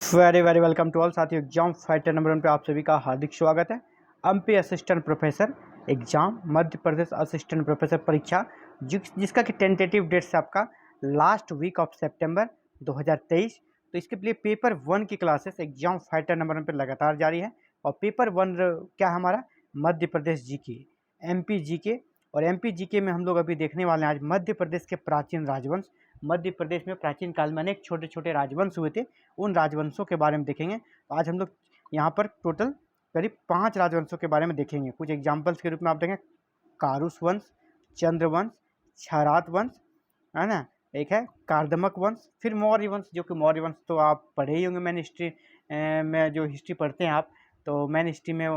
Very very welcome to all साथियों। Exam fighter number 1 पे आप सभी का हार्दिक स्वागत है। MP assistant professor exam Madhya Pradesh assistant professor परीक्षा जिसका कि टेंटेटिव डेट से आपका लास्ट वीक ऑफ सितंबर 2023। तो इसके लिए पेपर 1 की क्लासेस एग्जाम फाइटर नंबर 1 पे लगातार जारी है। और पेपर 1 क्या है हमारा Madhya Pradesh GK, MP GK. और एमपी जीके में हम लोग अभी देखने वाले हैं आज मध्य प्रदेश के प्राचीन राजवंश। मध्य प्रदेश में प्राचीन काल में अनेक छोटे छोटे राजवंश हुए थे, उन राजवंशों के बारे में देखेंगे। तो आज हम लोग यहाँ पर टोटल करीब 5 राजवंशों के बारे में देखेंगे। कुछ एग्जाम्पल्स के रूप में आप देखें कारुस वंश, चंद्रवंश, क्षरात वंश, है ना, एक है कार्दमक वंश, फिर मौर्य वंश, जो कि मौर्य वंश तो आप पढ़े ही होंगे मैन हिस्ट्री में। जो हिस्ट्री पढ़ते हैं आप तो मैन हिस्ट्री में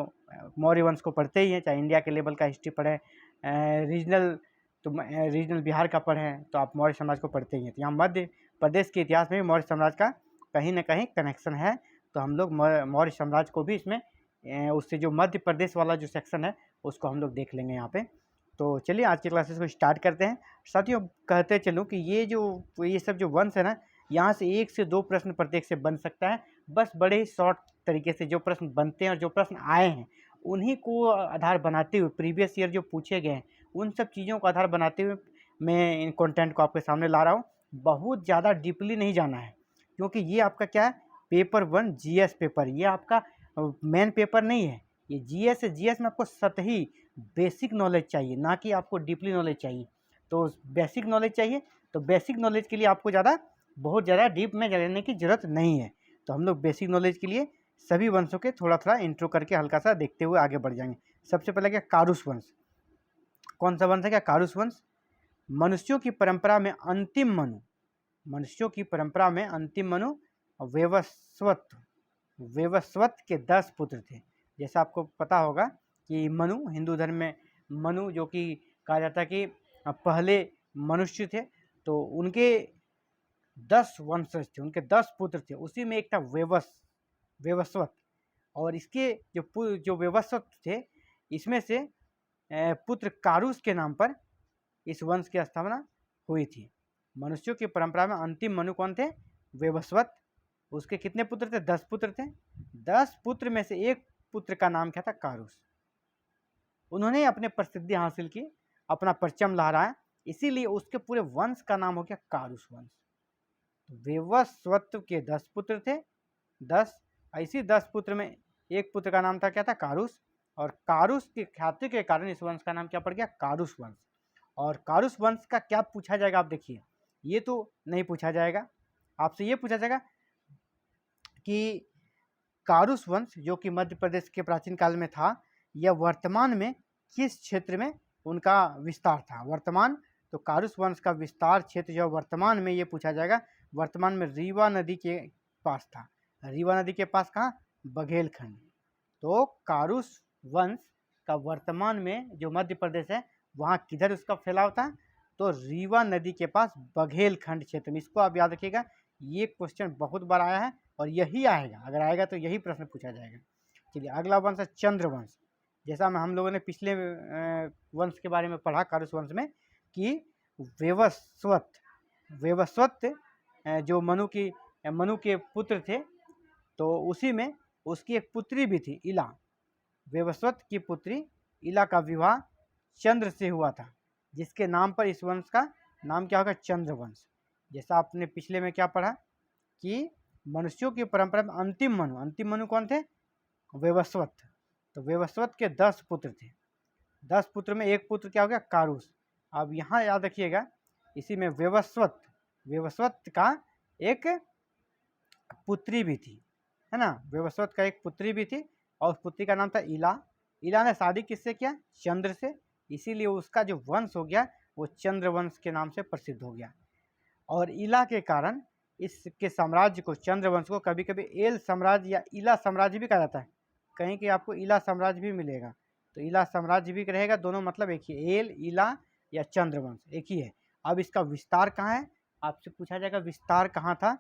मौर्य वंश को पढ़ते ही हैं, चाहे इंडिया के लेवल का हिस्ट्री पढ़े, रीजनल तो रीजनल बिहार का पढ़ें तो आप मौर्य साम्राज्य को पढ़ते ही हैं। तो यहाँ मध्य प्रदेश के इतिहास में भी मौर्य साम्राज्य का कहीं ना कहीं कनेक्शन है। तो हम लोग मौर्य साम्राज्य को भी इसमें उससे जो मध्य प्रदेश वाला जो सेक्शन है उसको हम लोग देख लेंगे यहाँ पे। तो चलिए आज की क्लासेस को स्टार्ट करते हैं। साथियों कहते चलूँ कि ये सब जो वंश है ना, यहाँ से 1 से 2 प्रश्न प्रत्येक से बन सकता है। बस बड़े ही शॉर्ट तरीके से जो प्रश्न बनते हैं और जो प्रश्न आए हैं उन्हीं को आधार बनाते हुए प्रीवियस ईयर जो पूछे गए हैं उन सब चीज़ों को आधार बनाते हुए मैं इन कंटेंट को आपके सामने ला रहा हूँ। बहुत ज़्यादा डीपली नहीं जाना है क्योंकि ये आपका क्या है पेपर 1 जीएस पेपर, ये आपका मेन पेपर नहीं है। ये जीएस है, जीएस में आपको सतही बेसिक नॉलेज चाहिए, ना कि आपको डीपली नॉलेज चाहिए। तो बेसिक नॉलेज चाहिए, तो बेसिक नॉलेज के लिए आपको बहुत ज़्यादा डीप में जाने की ज़रूरत नहीं है। तो हम लोग बेसिक नॉलेज के लिए सभी वंशों के थोड़ा थोड़ा इंट्रो करके हल्का सा देखते हुए आगे बढ़ जाएंगे। सबसे पहले क्या कारुस वंश। कौन सा वंश है क्या कारुस वंश? मनुष्यों की परंपरा में अंतिम मनु, मनुष्यों की परंपरा में अंतिम मनु वेवस्वत के 10 पुत्र थे। जैसा आपको पता होगा कि मनु हिंदू धर्म में मनु जो कि कहा जाता है कि पहले मनुष्य थे, तो उनके 10 वंशज थे, उनके 10 पुत्र थे। उसी में एक था वेवस्वत। और इसके जो वेवस्वत थे इसमें से पुत्र कारुस के नाम पर इस वंश की स्थापना हुई थी। मनुष्यों की परंपरा में अंतिम मनु कौन थे? वेवस्वत। उसके कितने पुत्र थे? 10 पुत्र थे। 10 पुत्र में से एक पुत्र का नाम क्या था? कारुस। उन्होंने अपने प्रसिद्धि हासिल की, अपना परचम लहराया, इसीलिए उसके पूरे वंश का नाम हो गया कारुस वंश। तो वेवस्वत के 10 पुत्र थे। 10 ऐसी 10 पुत्र में एक पुत्र का नाम था क्या था? कारुस। और कारुस की ख्याति के कारण इस वंश का नाम क्या पड़ गया? कारुस वंश। और कारुस वंश का क्या पूछा जाएगा आप देखिए, ये तो नहीं पूछा जाएगा, आपसे ये पूछा जाएगा कि कारुस वंश जो कि मध्य प्रदेश के प्राचीन काल में था, यह वर्तमान में किस क्षेत्र में उनका विस्तार था? वर्तमान, तो कारुस वंश का विस्तार क्षेत्र जो वर्तमान में, ये पूछा जाएगा, वर्तमान में रीवा नदी के पास था। रीवा नदी के पास कहाँ? बघेलखंड। तो कारुस वंश का वर्तमान में जो मध्य प्रदेश है वहाँ किधर उसका फैलाव था? तो रीवा नदी के पास बघेलखंड क्षेत्र में। इसको आप याद रखिएगा, ये क्वेश्चन बहुत बार आया है और यही आएगा, अगर आएगा तो यही प्रश्न पूछा जाएगा। चलिए अगला वंश है चंद्रवंश। जैसा हम लोगों ने पिछले वंश के बारे में पढ़ा कारुस वंश में कि वेवस्वत जो मनु के पुत्र थे, तो उसी में उसकी एक पुत्री भी थी इला। वेवस्वत की पुत्री इला का विवाह चंद्र से हुआ था, जिसके नाम पर इस वंश का नाम क्या होगा? चंद्रवंश। जैसा आपने पिछले में क्या पढ़ा कि मनुष्यों की परंपरा में अंतिम मनु कौन थे? वेवस्वत। तो वेवस्वत के 10 पुत्र थे। 10 पुत्र में एक पुत्र क्या हो गया? कारुस। अब यहाँ याद रखिएगा, इसी में वेवस्वत का एक पुत्री भी थी, है ना, वेवस्वत का एक पुत्री भी थी और उस पुत्री का नाम था इला। इला ने शादी किससे किया? चंद्र से, इसीलिए उसका जो वंश हो गया वो चंद्र वंश के नाम से प्रसिद्ध हो गया। और इला के कारण इसके साम्राज्य को, चंद्र वंश को, कभी कभी एल साम्राज्य या इला साम्राज्य भी कहा जाता है। कहीं कि आपको इला साम्राज्य भी मिलेगा, तो इला साम्राज्य भी रहेगा, दोनों मतलब एक ही, एल इला या चंद्र वंश एक ही है। अब इसका विस्तार कहाँ है? आपसे पूछा जाएगा विस्तार कहाँ था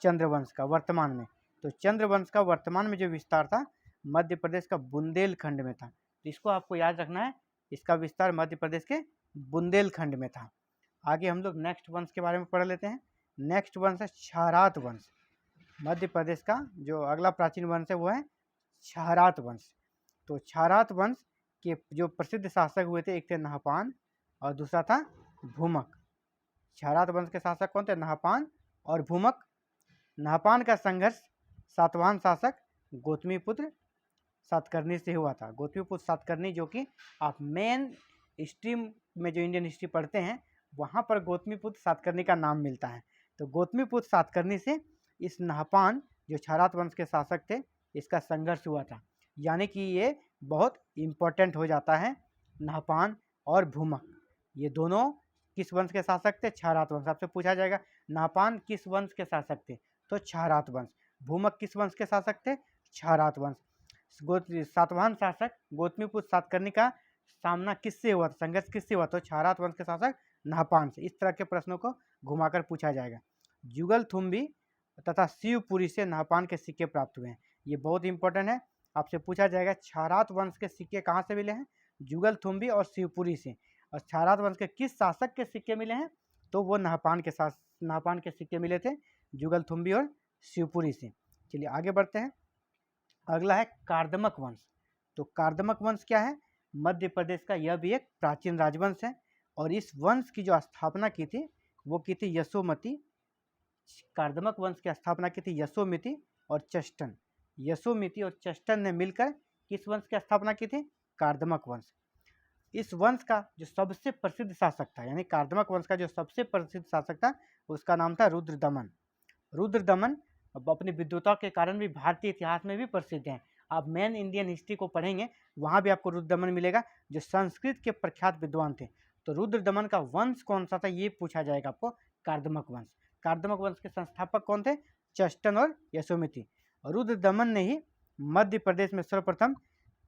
चंद्रवंश का वर्तमान में। तो चंद्रवंश का वर्तमान में जो विस्तार था मध्य प्रदेश का बुंदेलखंड में था। तो इसको आपको याद रखना है, इसका विस्तार मध्य प्रदेश के बुंदेलखंड में था। आगे हम लोग नेक्स्ट वंश के बारे में पढ़ लेते हैं। नेक्स्ट वंश है क्षारात वंश। मध्य प्रदेश का जो अगला प्राचीन वंश है वो है क्षहरात वंश। तो क्षहरात वंश के जो प्रसिद्ध शासक हुए थे, एक थे नहपान और दूसरा था भूमक। क्षहरात वंश के शासक कौन थे? नहपान और भूमक। नहपान का संघर्ष सातवाहन शासक गौतमीपुत्र सातकर्णी से हुआ था। गौतमीपुत्र सातकर्णी, जो कि आप मेन स्ट्रीम में जो इंडियन हिस्ट्री पढ़ते हैं वहाँ पर गौतमीपुत्र सातकर्णी का नाम मिलता है। तो गौतमीपुत्र सातकर्णी से इस नहपान जो क्षहरात वंश के शासक थे इसका संघर्ष हुआ था। यानी कि ये बहुत इम्पोर्टेंट हो जाता है। नहपान और भूमक ये दोनों किस वंश के शासक थे? क्षहरात वंश। आपसे पूछा जाएगा नहपान किस वंश के शासक थे? तो क्षहरात वंश। भूमक किस वंश के शासक थे? क्षहरात वंश। सातवाहन शासक गौतमीपुत्र सातकर्णी का सामना किससे हुआ था? संघर्ष किससे हुआ? तो क्षहरात वंश के शासक नहपान से। इस तरह के प्रश्नों को घुमाकर पूछा जाएगा। जुगलथुम्बी तथा शिवपुरी से नहपान के सिक्के प्राप्त हुए हैं। ये बहुत इंपॉर्टेंट है, आपसे पूछा जाएगा क्षहरात वंश के सिक्के कहाँ से मिले हैं? जुगलथुम्बी और शिवपुरी से। और क्षहरात वंश के किस शासक के सिक्के मिले हैं? तो वो नहपान के सिक्के मिले थे जुगलथुम्बी और शिवपुरी से। चलिए आगे बढ़ते हैं। अगला है कार्दमक वंश। तो कार्दमक वंश क्या है? मध्य प्रदेश का यह भी एक प्राचीन राजवंश है और इस वंश की जो स्थापना की थी वो की थी यशोमती। कार्दमक वंश की स्थापना की थी यशोमती और चेस्टन। यशोमती और चेस्टन ने मिलकर किस वंश की स्थापना की थी? कार्दमक वंश। इस वंश का जो सबसे प्रसिद्ध शासक था, यानी कार्दमक वंश का जो सबसे प्रसिद्ध शासक था उसका नाम था रुद्रदमन। रुद्रदमन अपनी विद्वता के कारण भी भारतीय इतिहास में भी प्रसिद्ध हैं। आप मेन इंडियन हिस्ट्री को पढ़ेंगे वहाँ भी आपको रुद्रदमन मिलेगा, जो संस्कृत के प्रख्यात विद्वान थे। तो रुद्रदमन का वंश कौन सा था ये पूछा जाएगा आपको। कार्दमक वंश। कार्दमक वंश के संस्थापक कौन थे? चेस्टन और यशोमती। रुद्रदमन ने ही मध्य प्रदेश में सर्वप्रथम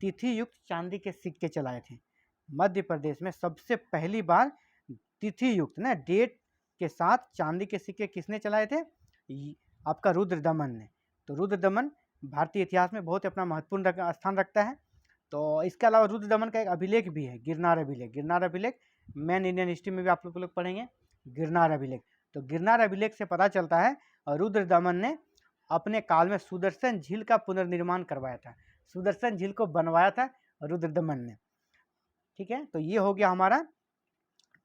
तिथि युक्त चांदी के सिक्के चलाए थे। मध्य प्रदेश में सबसे पहली बार तिथि युक्त ना डेट के साथ चांदी के सिक्के किसने चलाए थे? आपका रुद्रदमन ने। तो रुद्रदमन भारतीय इतिहास में बहुत अपना महत्वपूर्ण स्थान रखता है। तो इसके अलावा रुद्रदमन का एक अभिलेख भी है, गिरनार अभिलेख। गिरनार अभिलेख मेन इंडियन हिस्ट्री में भी आप लोग पढ़ेंगे, गिरनार अभिलेख। तो गिरनार अभिलेख से पता चलता है रुद्रदमन ने अपने काल में सुदर्शन झील का पुनर्निर्माण करवाया था। सुदर्शन झील को बनवाया था रुद्रदमन ने। ठीक है, तो ये हो गया हमारा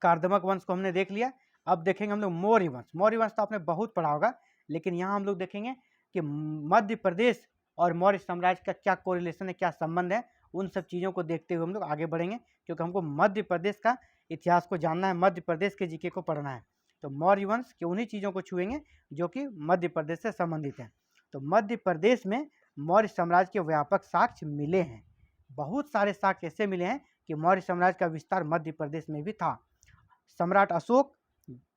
कार्दमक वंश को हमने देख लिया। अब देखेंगे हम लोग मौर्य वंश। मौर्य वंश तो आपने बहुत पढ़ा होगा, लेकिन यहाँ हम लोग देखेंगे कि मध्य प्रदेश और मौर्य साम्राज्य का क्या कोरिलेशन है, क्या संबंध है। उन सब चीज़ों को देखते हुए हम लोग आगे बढ़ेंगे, क्योंकि हमको मध्य प्रदेश का इतिहास को जानना है, मध्य प्रदेश के जीके को पढ़ना है। तो मौर्य वंश के उन्हीं चीज़ों को छुएंगे जो कि मध्य प्रदेश से संबंधित है। तो मध्य प्रदेश में मौर्य साम्राज्य के व्यापक साक्ष्य मिले हैं। बहुत सारे साक्ष्य ऐसे मिले हैं कि मौर्य साम्राज्य का विस्तार मध्य प्रदेश में भी था। सम्राट अशोक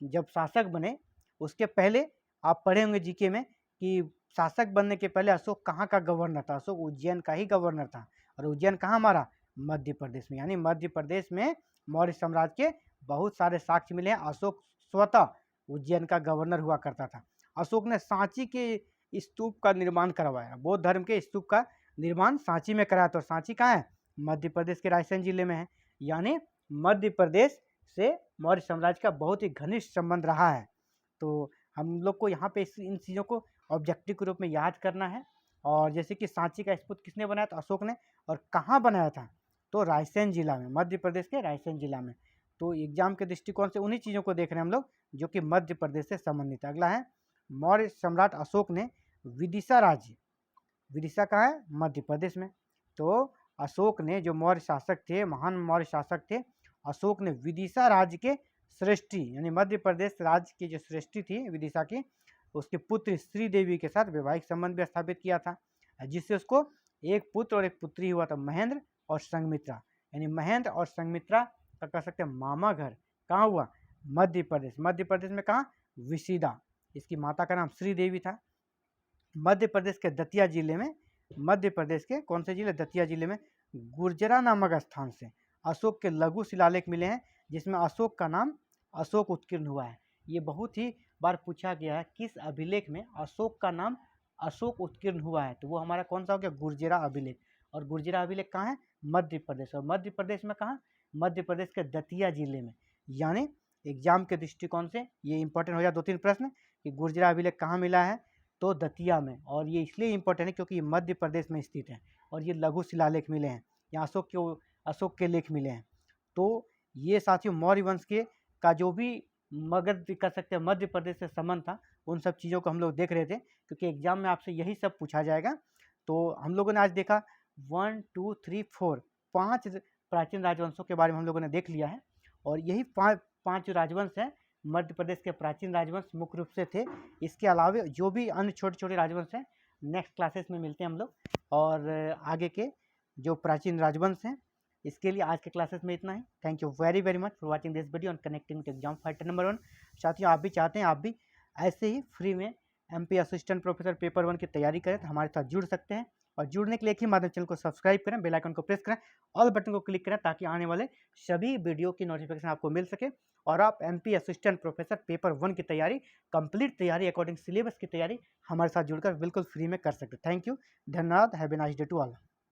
जब शासक बने उसके पहले आप पढ़े होंगे जीके में कि शासक बनने के पहले अशोक कहाँ का गवर्नर था? अशोक उज्जैन का ही गवर्नर था। और उज्जैन कहाँ हमारा? मध्य प्रदेश में। यानी मध्य प्रदेश में मौर्य साम्राज्य के बहुत सारे साक्ष्य मिले हैं। अशोक स्वतः उज्जैन का गवर्नर हुआ करता था। अशोक ने सांची के स्तूप का निर्माण करवाया। बौद्ध धर्म के स्तूप का निर्माण सांची में कराया। तो सांची कहाँ है? मध्य प्रदेश के रायसेन जिले में है। यानी मध्य प्रदेश से मौर्य साम्राज्य का बहुत ही घनिष्ठ संबंध रहा है। तो हम लोग को यहाँ पे इन चीज़ों को ऑब्जेक्टिव के रूप में याद करना है। और जैसे कि सांची का स्तूप किसने बनाया था? अशोक ने। और कहाँ बनाया था? तो रायसेन जिला में, मध्य प्रदेश के रायसेन जिला में। तो एग्जाम के दृष्टिकोण से उन्हीं चीज़ों को देख रहे हैं हम लोग जो कि मध्य प्रदेश से संबंधित है। अगला है मौर्य सम्राट अशोक ने विदिशा राज्य। विदिशा कहाँ है? मध्य प्रदेश में। तो अशोक ने, जो मौर्य शासक थे, महान मौर्य शासक थे, अशोक ने विदिशा राज्य के सृष्टि यानी मध्य प्रदेश राज्य की जो सृष्टि थी विदिशा की, उसके पुत्र श्रीदेवी के साथ वैवाहिक संबंध भी स्थापित किया था, जिससे उसको एक पुत्र और एक पुत्री हुआ था, महेंद्र और संघमित्रा। यानी महेंद्र और संघमित्रा का कह सकते हैं मामा घर कहाँ हुआ? मध्य प्रदेश। मध्य प्रदेश में कहाँ? विसिदा। इसकी माता का नाम श्रीदेवी था। मध्य प्रदेश के दतिया जिले में, मध्य प्रदेश के कौन से जिले? दतिया जिले में गुर्जरा नामक स्थान से अशोक के लघु शिलालेख मिले हैं, जिसमें अशोक का नाम अशोक उत्कीर्ण हुआ है। ये बहुत ही बार पूछा गया है किस अभिलेख में अशोक का नाम अशोक उत्कीर्ण हुआ है, तो वो हमारा कौन सा हो गया? गुर्जरा अभिलेख। और गुर्जरा अभिलेख कहाँ है? मध्य प्रदेश। और मध्य प्रदेश में कहाँ? मध्य प्रदेश के दतिया जिले में। यानी एग्जाम के दृष्टिकोण से ये इंपॉर्टेंट हो गया 2-3 प्रश्न कि गुर्जरा अभिलेख कहाँ मिला है, तो दतिया में, और ये इसलिए इम्पोर्टेंट है क्योंकि ये मध्य प्रदेश में स्थित है और ये लघु शिलालेख मिले हैं, यहाँ अशोक के लेख मिले हैं। तो ये साथियों मौर्य वंश के का जो भी मगध कर सकते हैं मध्य प्रदेश से संबंध था, उन सब चीज़ों को हम लोग देख रहे थे क्योंकि एग्जाम में आपसे यही सब पूछा जाएगा। तो हम लोगों ने आज देखा 1 2 3 4 5 प्राचीन राजवंशों के बारे में हम लोगों ने देख लिया है, और यही पाँच राजवंश हैं मध्य प्रदेश के प्राचीन राजवंश मुख्य रूप से थे। इसके अलावा जो भी अन्य छोटे छोटे राजवंश हैं नेक्स्ट क्लासेस में मिलते हैं हम लोग, और आगे के जो प्राचीन राजवंश हैं। इसके लिए आज के क्लासेस में इतना ही। Thank you very very much for watching this video on connecting to exam fighter number 1। साथियों आप भी चाहते हैं आप भी ऐसे ही फ्री में MP असिस्टेंट प्रोफेसर पेपर 1 की तैयारी करें तो हमारे साथ जुड़ सकते हैं, और जुड़ने के लिए एक ही माध्यम, चैनल को सब्सक्राइब करें, बेल आइकन को प्रेस करें, ऑल बटन को क्लिक करें ताकि आने वाले सभी वीडियो की नोटिफिकेशन आपको मिल सके और आप MP असिस्टेंट प्रोफेसर पेपर 1 की तैयारी, कंप्लीट तैयारी अकॉर्डिंग सिलेबस की तैयारी हमारे साथ जुड़कर बिल्कुल फ्री में कर सकते हैं। थैंक यू, धन्यवाद, have a nice day to all.